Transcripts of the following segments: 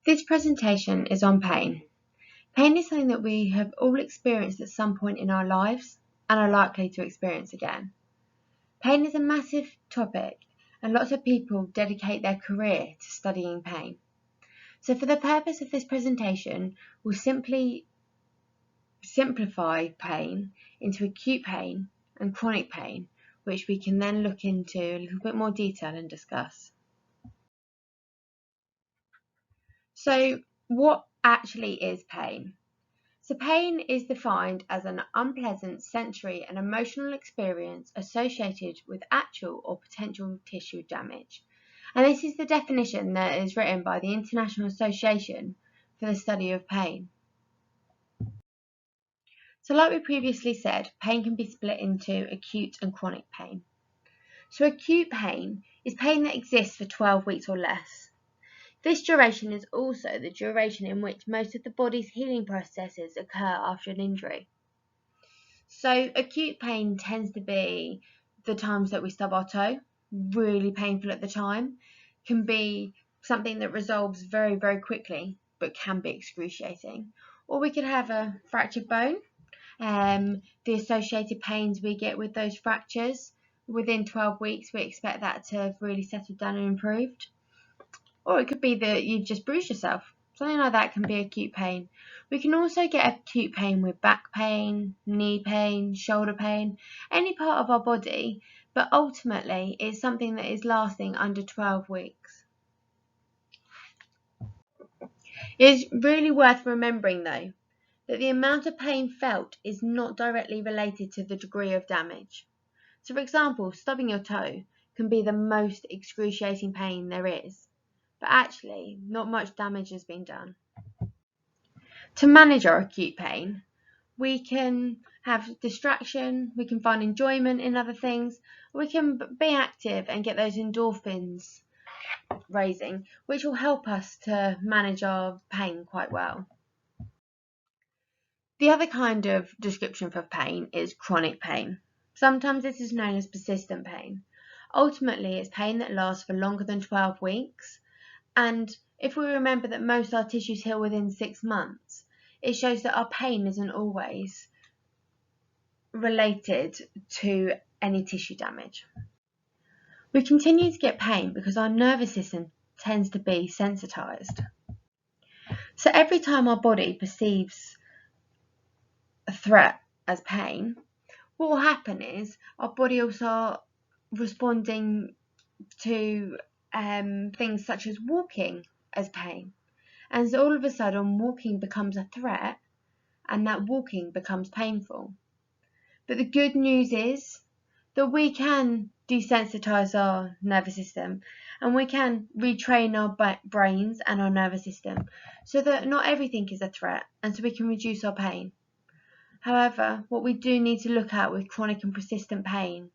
This presentation is on pain. Pain is something that we have all experienced at some point in our lives and are likely to experience again. Pain is a massive topic and lots of people dedicate their career to studying pain. So for the purpose of this presentation, we'll simply simplify pain into acute pain and chronic pain, which we can then look into a little bit more detail and discuss. So what actually is pain? So pain is defined as an unpleasant sensory and emotional experience associated with actual or potential tissue damage. And this is the definition that is written by the International Association for the Study of Pain. So like we previously said, pain can be split into acute and chronic pain. So acute pain is pain that exists for 12 weeks or less. This duration is also the duration in which most of the body's healing processes occur after an injury. So acute pain tends to be the times that we stub our toe, really painful at the time, can be something that resolves very, very quickly, but can be excruciating. Or we could have a fractured bone, the associated pains we get with those fractures. Within 12 weeks, we expect that to have really settled down and improved. Or it could be that you've just bruised yourself. Something like that can be acute pain. We can also get acute pain with back pain, knee pain, shoulder pain, any part of our body, but ultimately it's something that is lasting under 12 weeks. It is really worth remembering though that the amount of pain felt is not directly related to the degree of damage. So for example, stubbing your toe can be the most excruciating pain there is, but actually not much damage has been done. To manage our acute pain, we can have distraction, we can find enjoyment in other things, we can be active and get those endorphins raising, which will help us to manage our pain quite well. The other kind of description for pain is chronic pain. Sometimes this is known as persistent pain. Ultimately, it's pain that lasts for longer than 12 weeks. And if we remember that most of our tissues heal within 6 months, it shows that our pain isn't always related to any tissue damage. We continue to get pain because our nervous system tends to be sensitized. So every time our body perceives a threat as pain, what will happen is our body will start responding to things such as walking as pain. And so all of a sudden walking becomes a threat and that walking becomes painful. But the good news is that we can desensitize our nervous system and we can retrain our brains and our nervous system so that not everything is a threat and so we can reduce our pain. However, what we do need to look at with chronic and persistent pain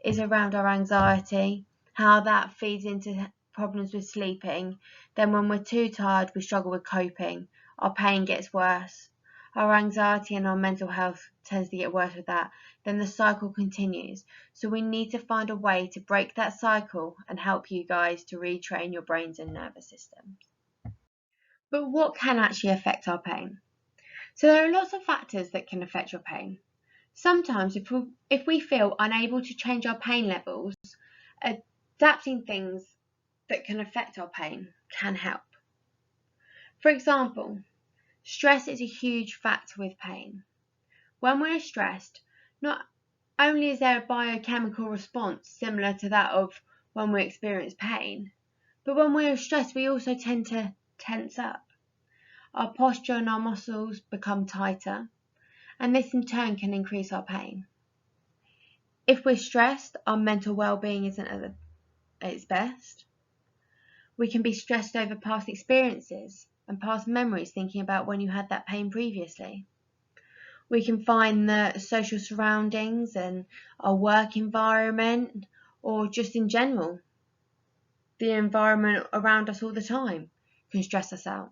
is around our anxiety, how that feeds into problems with sleeping. Then when we're too tired, we struggle with coping. Our pain gets worse. Our anxiety and our mental health tends to get worse with that. Then the cycle continues. So we need to find a way to break that cycle and help you guys to retrain your brains and nervous systems. But what can actually affect our pain? So there are lots of factors that can affect your pain. Sometimes if we feel unable to change our pain levels, adapting things that can affect our pain can help. For example, stress is a huge factor with pain. When we're stressed, not only is there a biochemical response similar to that of when we experience pain, but when we're stressed, we also tend to tense up. Our posture and our muscles become tighter, and this in turn can increase our pain. If we're stressed, our mental well-being isn't at its best. We can be stressed over past experiences and past memories, thinking about when you had that pain previously. We can find that social surroundings and our work environment, or just in general, the environment around us all the time, can stress us out.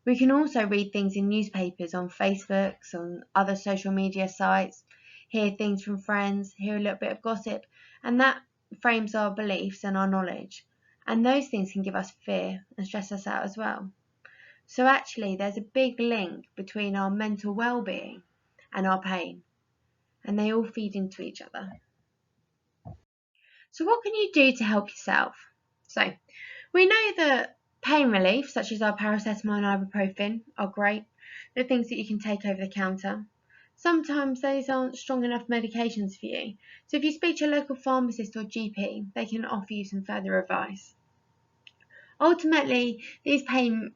We can also read things in newspapers, on Facebook, on other social media sites, hear things from friends, hear a little bit of gossip, and that frames our beliefs and our knowledge. and those things can give us fear and stress us out as well. So actually there's a big link between our mental well-being and our pain, and they all feed into each other. So what can you do to help yourself? So we know that pain relief, such as our paracetamol and ibuprofen, are great. They're things that you can take over the counter. Sometimes those aren't strong enough medications for you. So if you speak to your local pharmacist or GP, they can offer you some further advice. Ultimately, these pain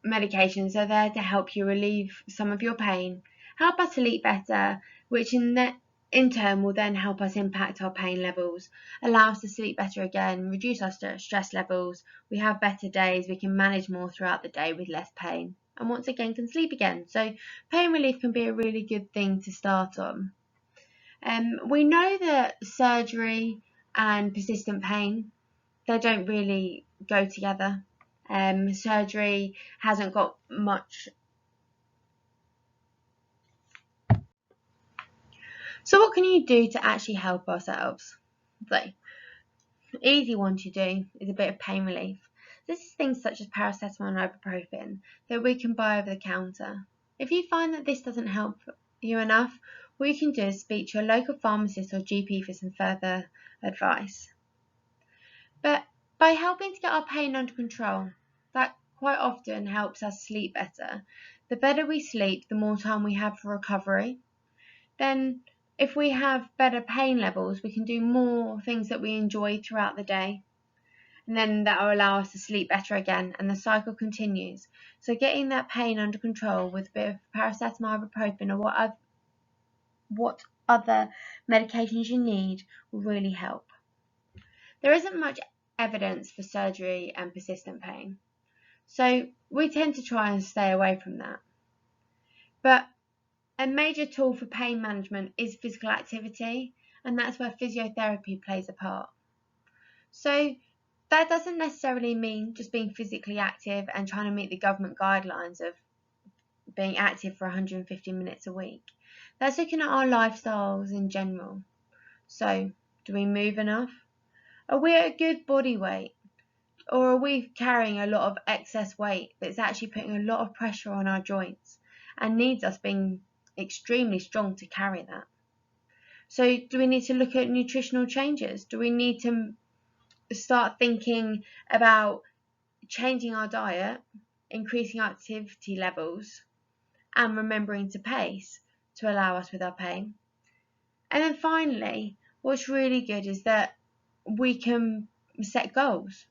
medications are there to help you relieve some of your pain, help us sleep better, which in turn will then help us impact our pain levels, allow us to sleep better again, reduce our stress levels, we have better days, we can manage more throughout the day with less pain, and once again can sleep again. So pain relief can be a really good thing to start on. We know that surgery and persistent pain, they don't really go together. Surgery hasn't got much. So what can you do to actually help ourselves? So, the easy one to do is a bit of pain relief. This is things such as paracetamol and ibuprofen that we can buy over the counter. If you find that this doesn't help you enough, what you can do is speak to your local pharmacist or GP for some further advice. But by helping to get our pain under control, that quite often helps us sleep better. The better we sleep, the more time we have for recovery. Then if we have better pain levels, we can do more things that we enjoy throughout the day. And then that will allow us to sleep better again, and the cycle continues. So getting that pain under control with a bit of paracetamol, ibuprofen, or what other medications you need will really help. There isn't much evidence for surgery and persistent pain, so we tend to try and stay away from that. But a major tool for pain management is physical activity, and that's where physiotherapy plays a part. So that doesn't necessarily mean just being physically active and trying to meet the government guidelines of being active for 150 minutes a week. That's looking at our lifestyles in general. So, do we move enough? Are we at a good body weight? Or are we carrying a lot of excess weight that's actually putting a lot of pressure on our joints and needs us being extremely strong to carry that? So do we need to look at nutritional changes? Do we need to start thinking about changing our diet, increasing our activity levels, and remembering to pace to allow us with our pain? And then finally, what's really good is that we can set goals.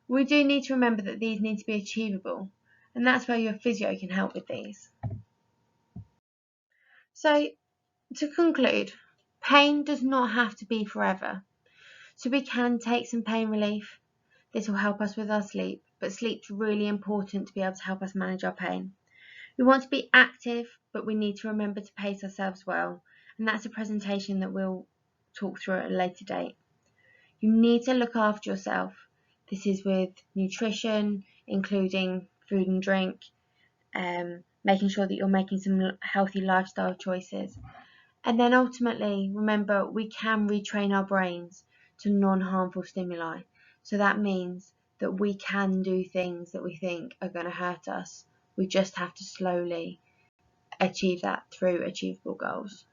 We do need to remember that these need to be achievable, and that's where your physio can help with these. So to conclude, pain does not have to be forever. So we can take some pain relief. This will help us with our sleep, but sleep's really important to be able to help us manage our pain. We want to be active, but we need to remember to pace ourselves well, and that's a presentation that we'll talk through at a later date. You need to look after yourself. This is with nutrition, including food and drink, making sure that you're making some healthy lifestyle choices. And then ultimately, remember, we can retrain our brains to non-harmful stimuli. So that means that we can do things that we think are going to hurt us. We just have to slowly achieve that through achievable goals.